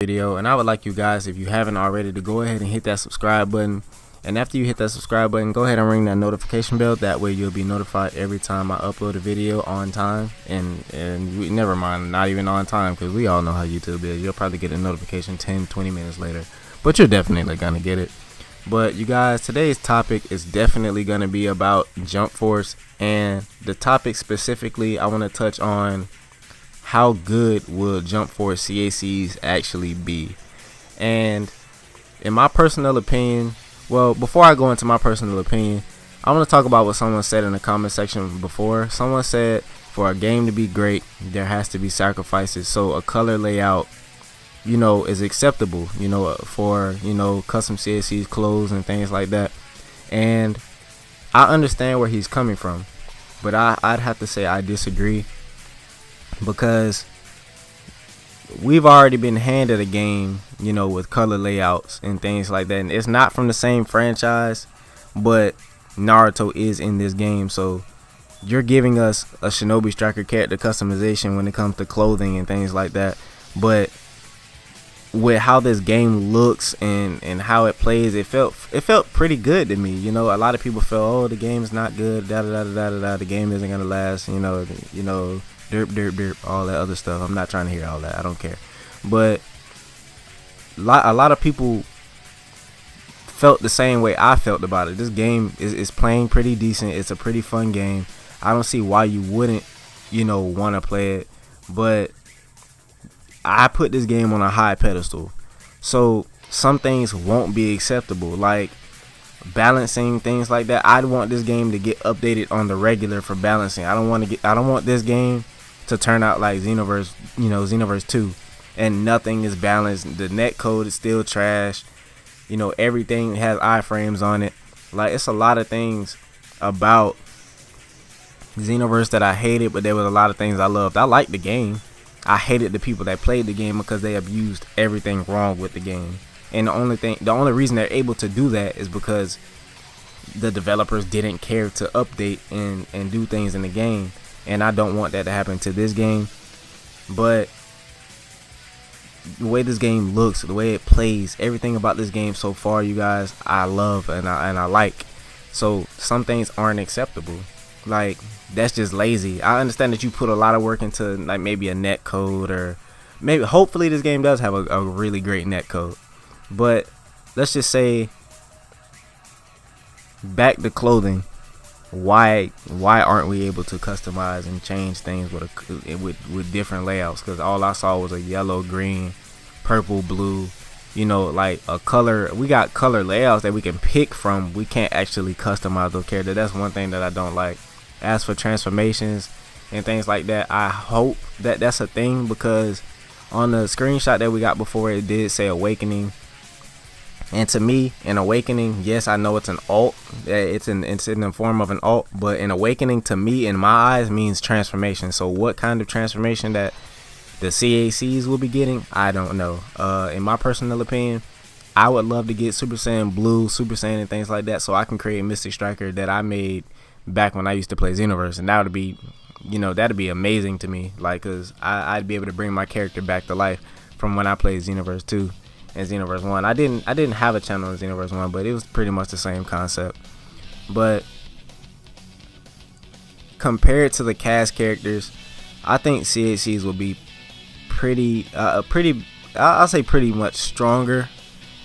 video, and I would like you guys, if you haven't already, to go ahead and hit that subscribe button. And after you hit that subscribe button, go ahead and ring that notification bell. That way you'll be notified every time I upload a video on time. Never mind, not even on time, because we all know how YouTube is. You'll probably get a notification 10-20 minutes later, but you're definitely gonna get it. But you guys, today's topic is definitely gonna be about Jump Force, and the topic specifically, I want to touch on how good will Jump Force CACs actually be. And in my personal opinion, well, before I go into my personal opinion, I want to talk about what someone said in the comment section before. Someone said for a game to be great, there has to be sacrifices. So a color layout, is acceptable, for, custom CACs, clothes, and things like that. And I understand where he's coming from, but I'd have to say I disagree, because we've already been handed a game, with color layouts and things like that. And it's not from the same franchise, but Naruto is in this game. So you're giving us a Shinobi Striker character customization when it comes to clothing and things like that. But with how this game looks and how it plays, it felt pretty good to me. A lot of people felt, oh, the game's not good, the game isn't gonna last, derp, all that other stuff. I'm not trying to hear all that. I don't care. But a lot of people felt the same way I felt about it. This game is playing pretty decent. It's a pretty fun game. I don't see why you wouldn't, want to play it. But I put this game on a high pedestal. So some things won't be acceptable, like balancing, things like that. I'd want this game to get updated on the regular for balancing. I don't want this game to turn out like Xenoverse 2, and nothing is balanced. The net code is still trash. Everything has iframes on it. Like, it's a lot of things about Xenoverse that I hated, but there was a lot of things I loved. I liked the game. I hated the people that played the game because they abused everything wrong with the game. And the only reason they're able to do that is because the developers didn't care to update and do things in the game. And I don't want that to happen to this game. But the way this game looks, the way it plays, everything about this game so far, you guys, I love and I like. So some things aren't acceptable. Like, that's just lazy. I understand that you put a lot of work into, like, maybe a net code, or hopefully this game does have a really great net code. But let's just say, back to clothing. Why aren't we able to customize and change things with different layouts? Because all I saw was a yellow, green, purple, blue, like a color. We got color layouts that we can pick from. We can't actually customize those characters. That's one thing that I don't like. As for transformations and things like that, I hope that that's a thing, because on the screenshot that we got before, it did say awakening. And to me, an awakening, yes, I know it's an alt. It's in the form of an alt, but an awakening to me, in my eyes, means transformation. So what kind of transformation that the CACs will be getting, I don't know. In my personal opinion, I would love to get Super Saiyan Blue, Super Saiyan, and things like that, so I can create a Mystic Striker that I made back when I used to play Xenoverse, and that would be, that'd be amazing to me. Like, cause I'd be able to bring my character back to life from when I played Xenoverse 2. And Xenoverse 1. I didn't have a channel in Xenoverse 1, but it was pretty much the same concept. But compared to the cast characters, I think CACs will be I'll say pretty much stronger.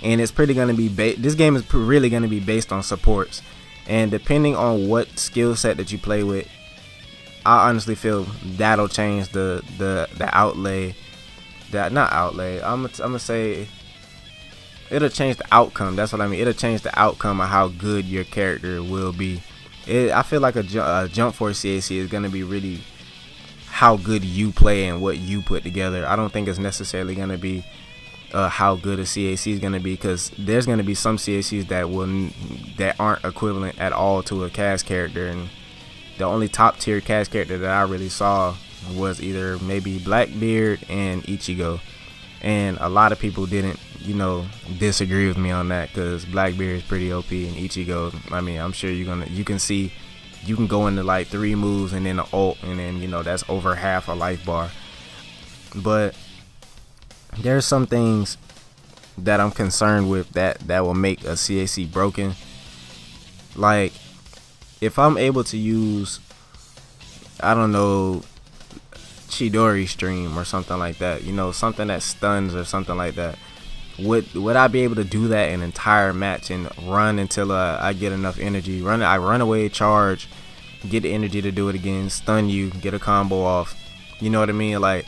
And it's pretty gonna be this game is really gonna be based on supports. And depending on what skill set that you play with, I honestly feel that'll change the outlay. I'm gonna say it'll change the outcome. That's what I mean. It'll change the outcome of how good your character will be. I feel like a Jump Force CAC is going to be really how good you play and what you put together. I don't think it's necessarily going to be how good a CAC is going to be, because there's going to be some CACs that aren't equivalent at all to a cast character. And the only top tier cast character that I really saw was either maybe Blackbeard and Ichigo. And a lot of people didn't, disagree with me on that, because Blackbeard is pretty OP, and Ichigo, I mean, I'm sure you can go into like 3 moves and then an ult, and then that's over half a life bar. But there's some things that I'm concerned with that will make a CAC broken. Like, if I'm able to use, I don't know, Chidori stream or something like that, you know, something that stuns or something like that, would I be able to do that an entire match and run until I get enough energy? I run away, charge, get the energy to do it again, stun you, get a combo off. You know what I mean? Like,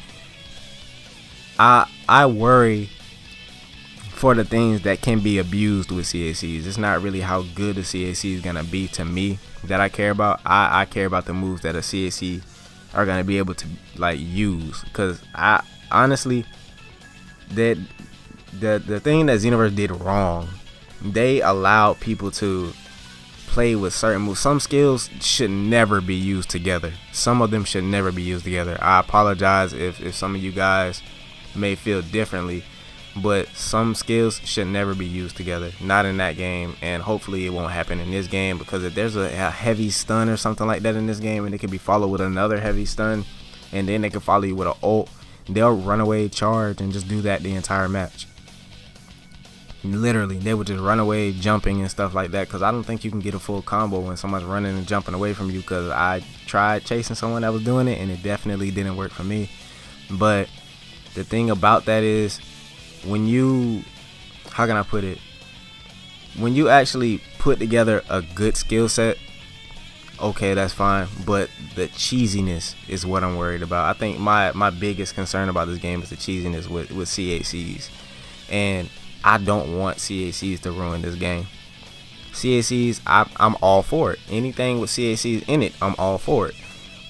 I worry for the things that can be abused with CACs. It's not really how good a CAC is gonna be to me that I care about. I care about the moves that a CAC are gonna be able to like use, because I honestly, that the thing that Xenoverse did wrong, they allowed people to play with certain moves. Some skills should never be used together. Some of them should never be used together. I apologize if some of you guys may feel differently, but some skills should never be used together. Not in that game, and hopefully it won't happen in this game, because if there's a heavy stun or something like that in this game and it can be followed with another heavy stun, and then they can follow you with an ult, they'll run away, charge, and just do that the entire match. Literally, they would just run away jumping and stuff like that, because I don't think you can get a full combo when someone's running and jumping away from you, because I tried chasing someone that was doing it and it definitely didn't work for me. But the thing about that is, when you, how can I put it, when you actually put together a good skill set, okay, that's fine, but the cheesiness is what I'm worried about. I think my biggest concern about this game is the cheesiness with CACs, and I don't want CACs to ruin this game. CACs, I'm all for it. Anything with CACs in it, I'm all for it.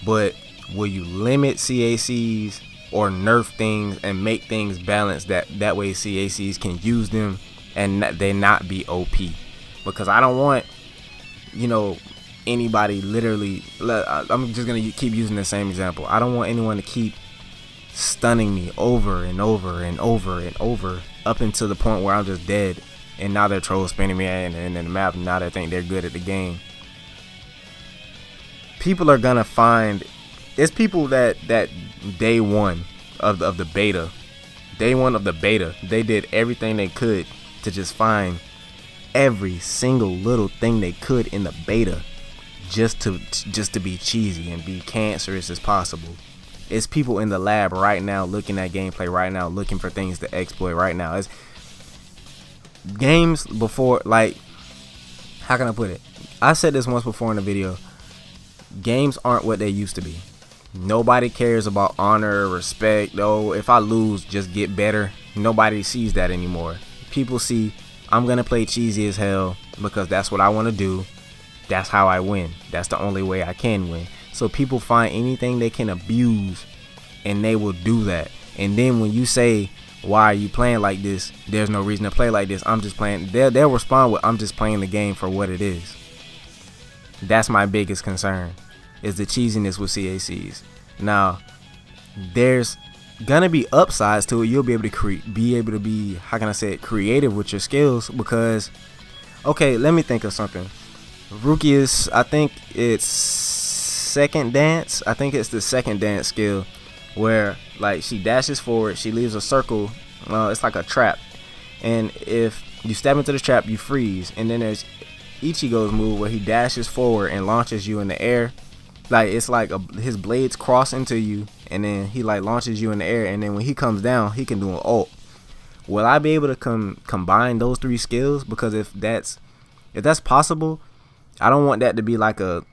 But will you limit CACs or nerf things and make things balanced that way CACs can use them and they not be OP? Because I don't want, you know, anybody literally, I'm just gonna keep using the same example. I don't want anyone to keep stunning me over and over and over and over up until the point where I'm just dead, and now they're troll spinning me and the map, and now they think they're good at the game. People are gonna find, it's people that day one of the beta, they did everything they could to just find every single little thing they could in the beta just to be cheesy and be cancerous as possible. It's people in the lab right now looking at gameplay right now, looking for things to exploit right now. It's games before, like, how can I put it? I said this once before in a video. Games aren't what they used to be. Nobody cares about honor, respect. Oh, if I lose, just get better. Nobody sees that anymore. People see, I'm gonna play cheesy as hell because that's what I want to do. That's how I win. That's the only way I can win. So people find anything they can abuse and they will do that. And then when you say, why are you playing like this? There's no reason to play like this. I'm just playing. They'll respond with, I'm just playing the game for what it is. That's my biggest concern, is the cheesiness with CACs. Now, there's gonna be upsides to it. You'll be able to be, how can I say it, creative with your skills, because, okay, let me think of something. Rukia's, I think it's second dance. I think it's the second dance skill where, like, she dashes forward, she leaves a circle. It's like a trap, and if you step into the trap, you freeze. And then there's Ichigo's move where he dashes forward and launches you in the air. Like, it's like his blades cross into you, and then he like launches you in the air, and then when he comes down, he can do an ult. Will I be able to combine those three skills? Because if that's possible, I don't want that to be like a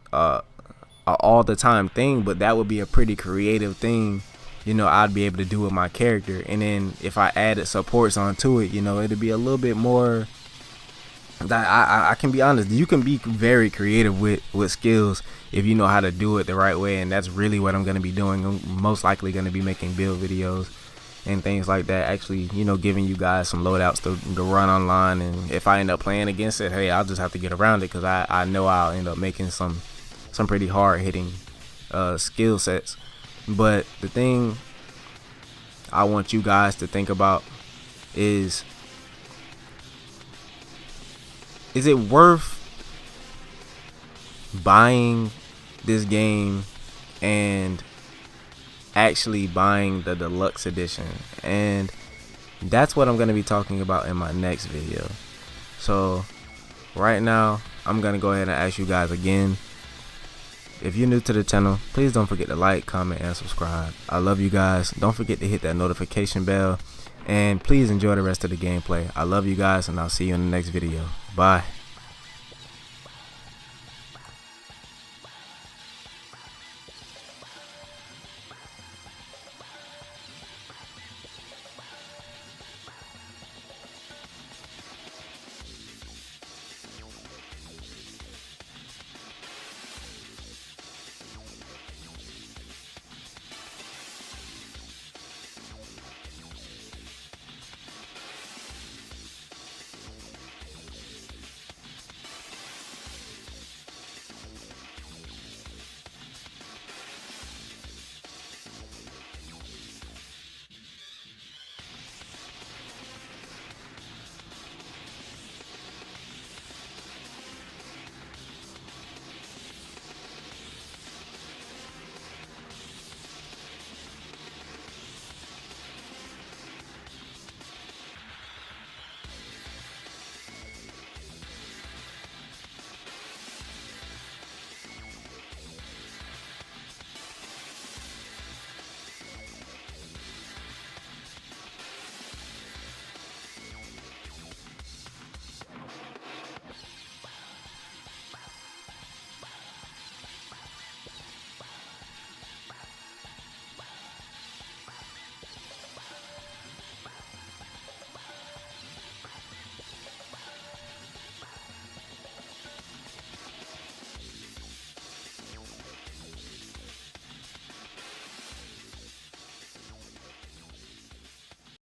all the time thing, but that would be a pretty creative thing, you know, I'd be able to do with my character. And then if I added supports onto it, you know, it'd be a little bit more. I can be honest, you can be very creative with skills if you know how to do it the right way, and that's really what I'm going to be doing. I'm most likely going to be making build videos and things like that, actually, you know, giving you guys some loadouts to run online. And if I end up playing against it, hey, I'll just have to get around it, because I know I'll end up making some pretty hard hitting skill sets. But the thing I want you guys to think about is it worth buying this game and actually buying the deluxe edition? And That's what I'm going to be talking about in my next video. So right now, I'm going to go ahead and ask you guys again, if you're new to the channel, please don't forget to like, comment, and subscribe. I love you guys. Don't forget to hit that notification bell, and please enjoy the rest of the gameplay. I love you guys, and I'll see you in the next video. Bye.